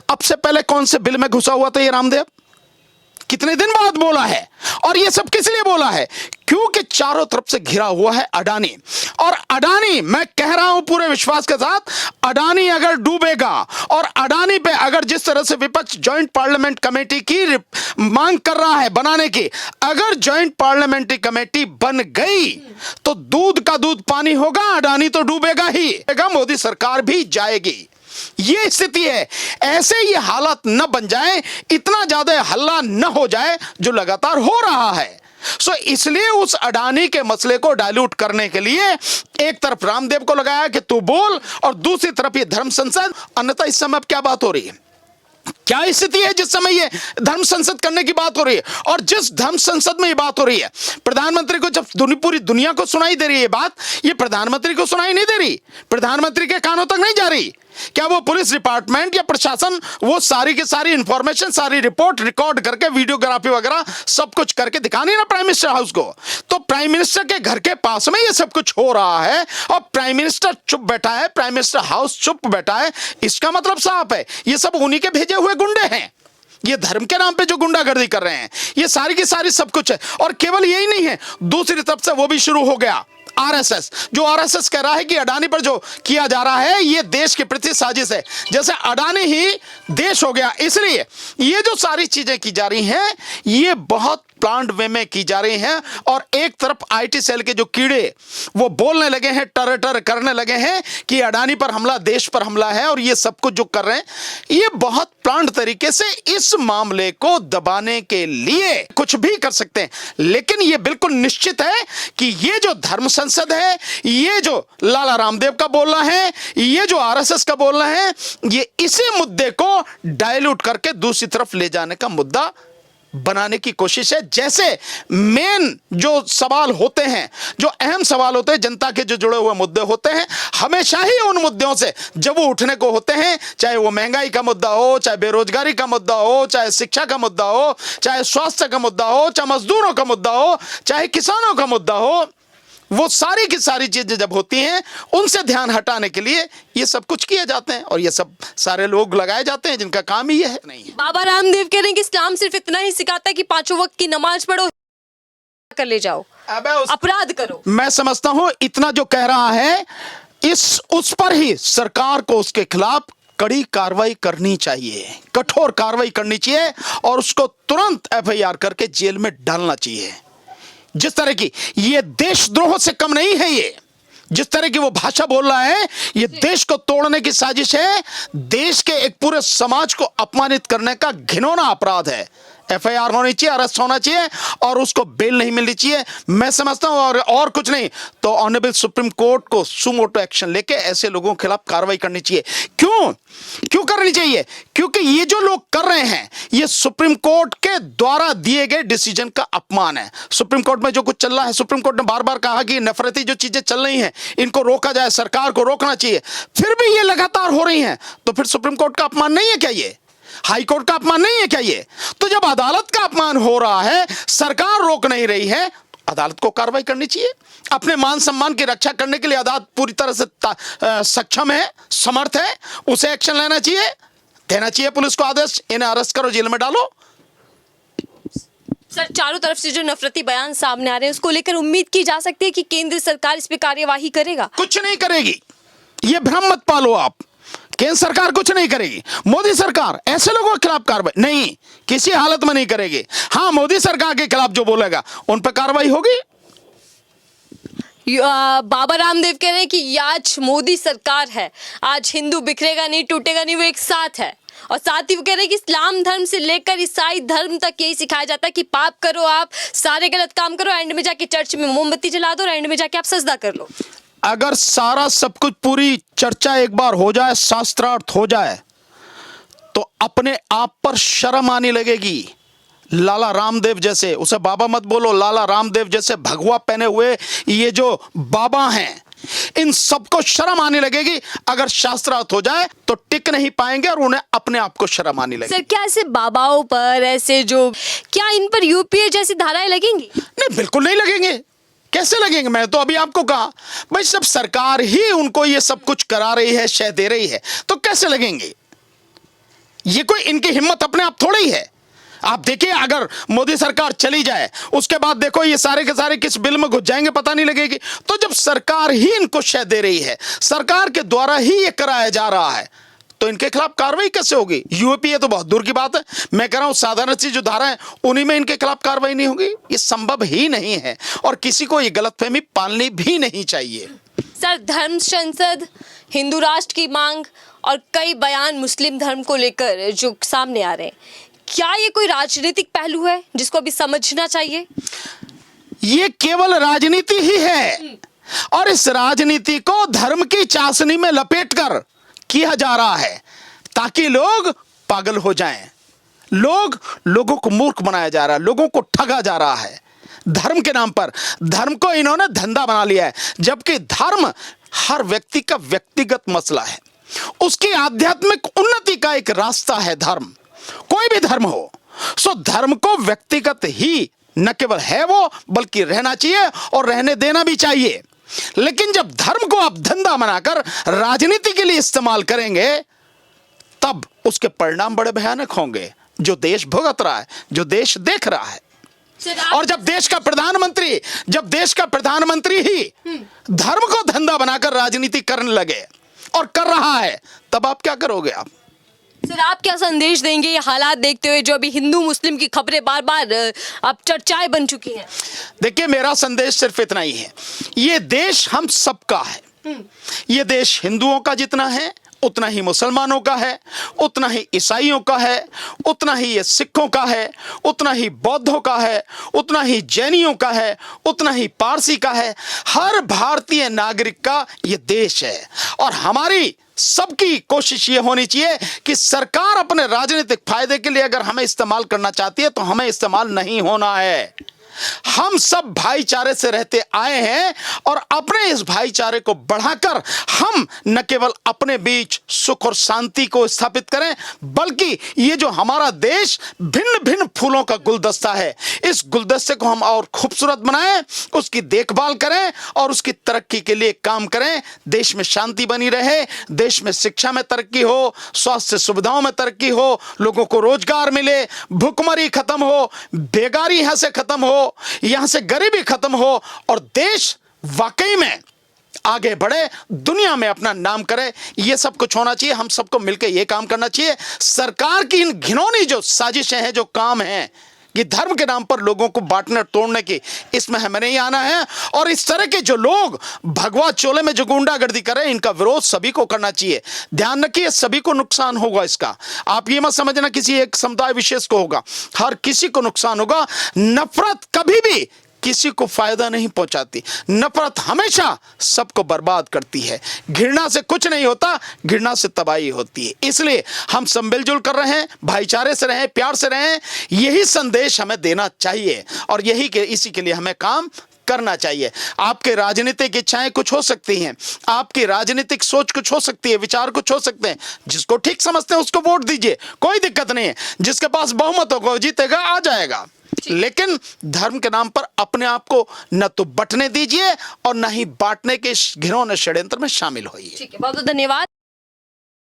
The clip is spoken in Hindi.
अब से पहले कौन से बिल में घुसा हुआ था ये रामदेव? कितने दिन बाद बोला है? और ये सब किस लिए बोला है? क्योंकि चारों तरफ से घिरा हुआ है अडानी। और अडानी, मैं कह रहा हूं पूरे विश्वास के साथ, अडानी अगर डूबेगा और अडानी पे अगर जिस तरह से विपक्ष ज्वाइंट पार्लियामेंट कमेटी की मांग कर रहा है बनाने की, अगर ज्वाइंट पार्लियामेंट्री कमेटी बन गई तो दूध का दूध पानी होगा, अडानी तो डूबेगा ही, मोदी सरकार भी जाएगी। ये स्थिति है। ऐसे ये हालात न बन जाए, इतना ज्यादा हल्ला न हो जाए जो लगातार हो रहा है। इसलिए उस अडानी के मसले को डाइल्यूट करने के लिए एक तरफ रामदेव को लगाया कि तू बोल, और दूसरी तरफ ये धर्म संसद। अन्यथा इस समय अब क्या बात हो रही है? क्या स्थिति है जिस समय ये धर्म संसद करने की बात हो रही है? और जिस धर्म संसद में ये बात हो रही है, प्रधानमंत्री को जब पूरी दुनिया को सुनाई दे रही है ये बात, ये प्रधानमंत्री को सुनाई नहीं दे रही, प्रधानमंत्री के कानों तक नहीं जा रही। क्या वो पुलिस डिपार्टमेंट या प्रशासन वो सारी की सारी इंफॉर्मेशन, सारी रिपोर्ट रिकॉर्ड करके वीडियोग्राफी वगैरह सब कुछ करके दिखानी ना प्राइम मिनिस्टर हाउस को? तो प्राइम मिनिस्टर के घर के पास में ये सब कुछ हो रहा है और प्राइम मिनिस्टर चुप बैठा है, प्राइम मिनिस्टर हाउस चुप बैठा है। इसका मतलब साफ है, ये सब उन्हीं के भेजे हुए गुंडे हैं। ये धर्म के नाम पे जो गुंडागर्दी कर रहे हैं, ये सारी की सारी सब कुछ है। और केवल यही नहीं है, दूसरी तरफ से वो भी शुरू हो गया आरएसएस, जो आरएसएस कह रहा है कि अडानी पर जो किया जा रहा है ये देश के प्रति साजिश है, जैसे अडानी ही देश हो गया। इसलिए ये जो सारी चीजें की जा रही हैं ये बहुत प्लान्ड वे में की जा रही हैं। और एक तरफ आईटी सेल के जो कीड़े वो बोलने लगे हैं, टर टर करने लगे हैं कि अडानी पर हमला, देश पर हमला है, और ये सब कुछ जो कर रहे हैं ये बहुत प्लान्ड तरीके से इस मामले को दबाने के लिए कुछ भी कर सकते हैं। लेकिन ये बिल्कुल निश्चित है कि ये जो धर्म संसद है, ये जो लाला रामदेव का बोलना है, ये जो आरएसएस का बोलना है, ये इसी मुद्दे को डाइल्यूट करके दूसरी तरफ ले जाने का मुद्दा बनाने की कोशिश है। जैसे मेन जो सवाल होते हैं, जो अहम सवाल होते हैं, जनता के जो जुड़े हुए मुद्दे होते हैं, हमेशा ही उन मुद्दों से जब वो उठने को होते हैं, चाहे वो महंगाई का मुद्दा हो, चाहे बेरोजगारी का मुद्दा हो, चाहे शिक्षा का मुद्दा हो, चाहे स्वास्थ्य का मुद्दा हो, चाहे मजदूरों का मुद्दा हो, चाहे किसानों का मुद्दा हो, वो सारी की सारी चीजें जब होती हैं उनसे ध्यान हटाने के लिए ये सब कुछ किए जाते हैं और ये सब सारे लोग लगाए जाते हैं जिनका काम ही ये है। नहीं है। बाबा रामदेव कह रहे हैं कि इस्लाम सिर्फ इतना ही सिखाता है कि 5 वक्त की नमाज पढ़ो, कर ले जाओ, अपराध करो। मैं समझता हूं इतना जो कह रहा है उस पर ही सरकार को उसके खिलाफ कड़ी कार्रवाई करनी चाहिए, कठोर कार्रवाई करनी चाहिए और उसको तुरंत एफआईआर करके जेल में डालना चाहिए। जिस तरह की ये देशद्रोह से कम नहीं है, ये जिस तरह की वो भाषा बोल रहा है ये देश को तोड़ने की साजिश है, देश के एक पूरे समाज को अपमानित करने का घिनौना अपराध है। एफआईआर होनी चाहिए, अरेस्ट होना चाहिए और उसको बेल नहीं मिलनी चाहिए। मैं समझता हूं और कुछ नहीं तो ऑनरेबल सुप्रीम कोर्ट को सुमोटो एक्शन लेके ऐसे लोगों के खिलाफ कार्रवाई करनी चाहिए। क्यों करनी चाहिए? क्योंकि ये जो लोग कर रहे हैं ये सुप्रीम कोर्ट के द्वारा दिए गए डिसीजन का अपमान है। सुप्रीम कोर्ट में जो कुछ चल रहा है, सुप्रीम कोर्ट ने बार बार कहा कि नफरती जो चीजें चल रही हैं इनको रोका जाए, सरकार को रोकना चाहिए, फिर भी ये लगातार हो रही हैं, तो फिर सुप्रीम कोर्ट का अपमान नहीं है क्या? ये हाई कोर्ट का अपमान नहीं है क्या? ये तो जब अदालत का अपमान हो रहा है, सरकार रोक नहीं रही है, अदालत को कार्रवाई करनी चाहिए। अपने मान सम्मान की रक्षा करने के लिए अदालत पूरी तरह से सक्षम है, समर्थ है, उसे एक्शन लेना चाहिए, देना चाहिए पुलिस को आदेश, इन्हें अरेस्ट करो, जेल में डालो। सर, चारों तरफ से जो नफरती बयान सामने आ रहे हैं उसको लेकर उम्मीद की जा सकती है कि केंद्र सरकार इस पे कार्यवाही करेगा? कुछ नहीं करेगी, ये भ्रम मत पालो आप। केंद्र सरकार कुछ नहीं करेगी। मोदी सरकार ऐसे लोगों के खिलाफ कार्रवाई नहीं, किसी हालत में नहीं करेगी। हाँ, मोदी सरकार के खिलाफ जो बोलेगा उन पर कार्रवाई होगी। बाबा रामदेव कह रहे हैं कि आज मोदी सरकार है, आज हिंदू बिखरेगा नहीं, टूटेगा नहीं, वो एक साथ है। और साथ ही वो कह रहे हैं कि इस्लाम धर्म से लेकर ईसाई धर्म तक यही सिखाया जाता है कि पाप करो, आप सारे गलत काम करो, एंड में जाके चर्च में मोमबत्ती जला दो और एंड में जाके आप सजदा कर लो। अगर सारा सब कुछ पूरी चर्चा एक बार हो जाए, शास्त्रार्थ हो जाए, तो अपने आप पर शर्म आने लगेगी। लाला रामदेव जैसे, उसे बाबा मत बोलो, लाला रामदेव जैसे भगवा पहने हुए ये जो बाबा हैं, इन सबको शर्म आने लगेगी। अगर शास्त्रार्थ हो जाए तो टिक नहीं पाएंगे और उन्हें अपने आप को शर्म आने लगेगी। सर, क्या ऐसे बाबाओं पर, ऐसे जो, क्या इन पर यूपीए जैसी धाराएं लगेंगी? नहीं, बिल्कुल नहीं लगेंगे। कैसे लगेंगे? मैं तो अभी आपको कहा भाई, सब सरकार ही उनको ये सब कुछ करा रही है, शह दे रही है, तो कैसे लगेंगे? ये कोई इनकी हिम्मत अपने आप थोड़ी ही है। आप देखिए, अगर मोदी सरकार चली जाए उसके बाद देखो ये सारे के सारे किस बिल में घुस जाएंगे पता नहीं लगेगी। तो जब सरकार ही इनको शय दे रही है, सरकार के द्वारा ही ये कराया जा रहा है, तो इनके खिलाफ कार्रवाई कैसे होगी? यूएपीए तो बहुत दूर की बात है। मैं कह रहा हूं साधारण सी जो धारा है उन्हीं में इनके खिलाफ कार्रवाई नहीं होगी। ये संभव ही नहीं है और किसी को ये गलतफहमी पालनी भी नहीं चाहिए। सर, धर्म संसद, हिंदू राष्ट्र की मांग और कई बयान मुस्लिम धर्म को लेकर जो सामने आ रहे हैं, क्या ये कोई राजनीतिक पहलू है जिसको अभी समझना चाहिए? ये केवल राजनीति ही है और इस राजनीति को धर्म की चाशनी में लपेटकर किया जा रहा है ताकि लोग पागल हो जाएं। लोगों को मूर्ख बनाया जा रहा है, लोगों को ठगा जा रहा है धर्म के नाम पर। धर्म को इन्होंने धंधा बना लिया है, जबकि धर्म हर व्यक्ति का व्यक्तिगत मसला है, उसकी आध्यात्मिक उन्नति का एक रास्ता है धर्म, कोई भी धर्म हो। सो धर्म को व्यक्तिगत ही न केवल है वो, बल्कि रहना चाहिए और रहने देना भी चाहिए। लेकिन जब धर्म को आप धंधा बनाकर राजनीति के लिए इस्तेमाल करेंगे, तब उसके परिणाम बड़े भयानक होंगे, जो देश भुगत रहा है, जो देश देख रहा है। और जब देश का प्रधानमंत्री ही धर्म को धंधा बनाकर राजनीति करने लगे और कर रहा है, तब आप क्या करोगे? आप सर, आप क्या संदेश देंगे ये हालात देखते हुए जो अभी हिंदू मुस्लिम की खबरें बार बार अब चर्चाएं बन चुकी हैं? देखिए, मेरा संदेश सिर्फ इतना ही है, ये देश हम सबका है। ये देश हिंदुओं का जितना है उतना ही मुसलमानों का है, उतना ही ईसाइयों का है, उतना ही ये सिखों का है, उतना ही बौद्धों का है, उतना ही जैनियों का है, उतना ही पारसी का है। हर भारतीय नागरिक का ये देश है और हमारी सबकी कोशिश ये होनी चाहिए कि सरकार अपने राजनीतिक फायदे के लिए अगर हमें इस्तेमाल करना चाहती है तो हमें इस्तेमाल नहीं होना है। हम सब भाईचारे से रहते आए हैं और अपने इस भाईचारे को बढ़ाकर हम न केवल अपने बीच सुख और शांति को स्थापित करें, बल्कि ये जो हमारा देश भिन्न भिन्न फूलों का गुलदस्ता है, इस गुलदस्ते को हम और खूबसूरत बनाएं, उसकी देखभाल करें और उसकी तरक्की के लिए काम करें। देश में शांति बनी रहे, देश में शिक्षा में तरक्की हो, स्वास्थ्य सुविधाओं में तरक्की हो, लोगों को रोजगार मिले, भुखमरी खत्म हो, बेगारी यहां से खत्म हो, यहां से गरीबी खत्म हो और देश वाकई में आगे बढ़े, दुनिया में अपना नाम करे। ये सब कुछ होना चाहिए। हम सबको मिलकर ये काम करना चाहिए। सरकार की इन घिनौनी जो साजिशें हैं, जो काम हैं कि धर्म के नाम पर लोगों को बांटने तोड़ने की, इसमें हमें नहीं आना है। और इस तरह के जो लोग भगवा चोले में जो गुंडागर्दी करें, इनका विरोध सभी को करना चाहिए। ध्यान रखिए, सभी को नुकसान होगा इसका। आप ये मत समझना किसी एक समुदाय विशेष को होगा, हर किसी को नुकसान होगा। नफरत कभी भी किसी को फायदा नहीं पहुंचाती, नफरत हमेशा सबको बर्बाद करती है। घृणा से कुछ नहीं होता, घृणा से तबाही होती है। इसलिए हम सब मिलजुल कर रहे हैं, भाईचारे से रहें, प्यार से रहें, यही संदेश हमें देना चाहिए और इसी के लिए हमें काम करना चाहिए। आपके राजनीतिक इच्छाएं कुछ हो सकती हैं, आपकी राजनीतिक सोच कुछ हो सकती है, विचार कुछ हो सकते हैं। जिसको ठीक समझते हैं उसको वोट दीजिए, कोई दिक्कत नहीं है। जिसके पास बहुमत होगा जीतेगा, आ जाएगा। लेकिन धर्म के नाम पर अपने आप को न तो बंटने दीजिए और न ही बांटने के घिनौने षड्यंत्र में शामिल होइए। ठीक है, बहुत बहुत धन्यवाद।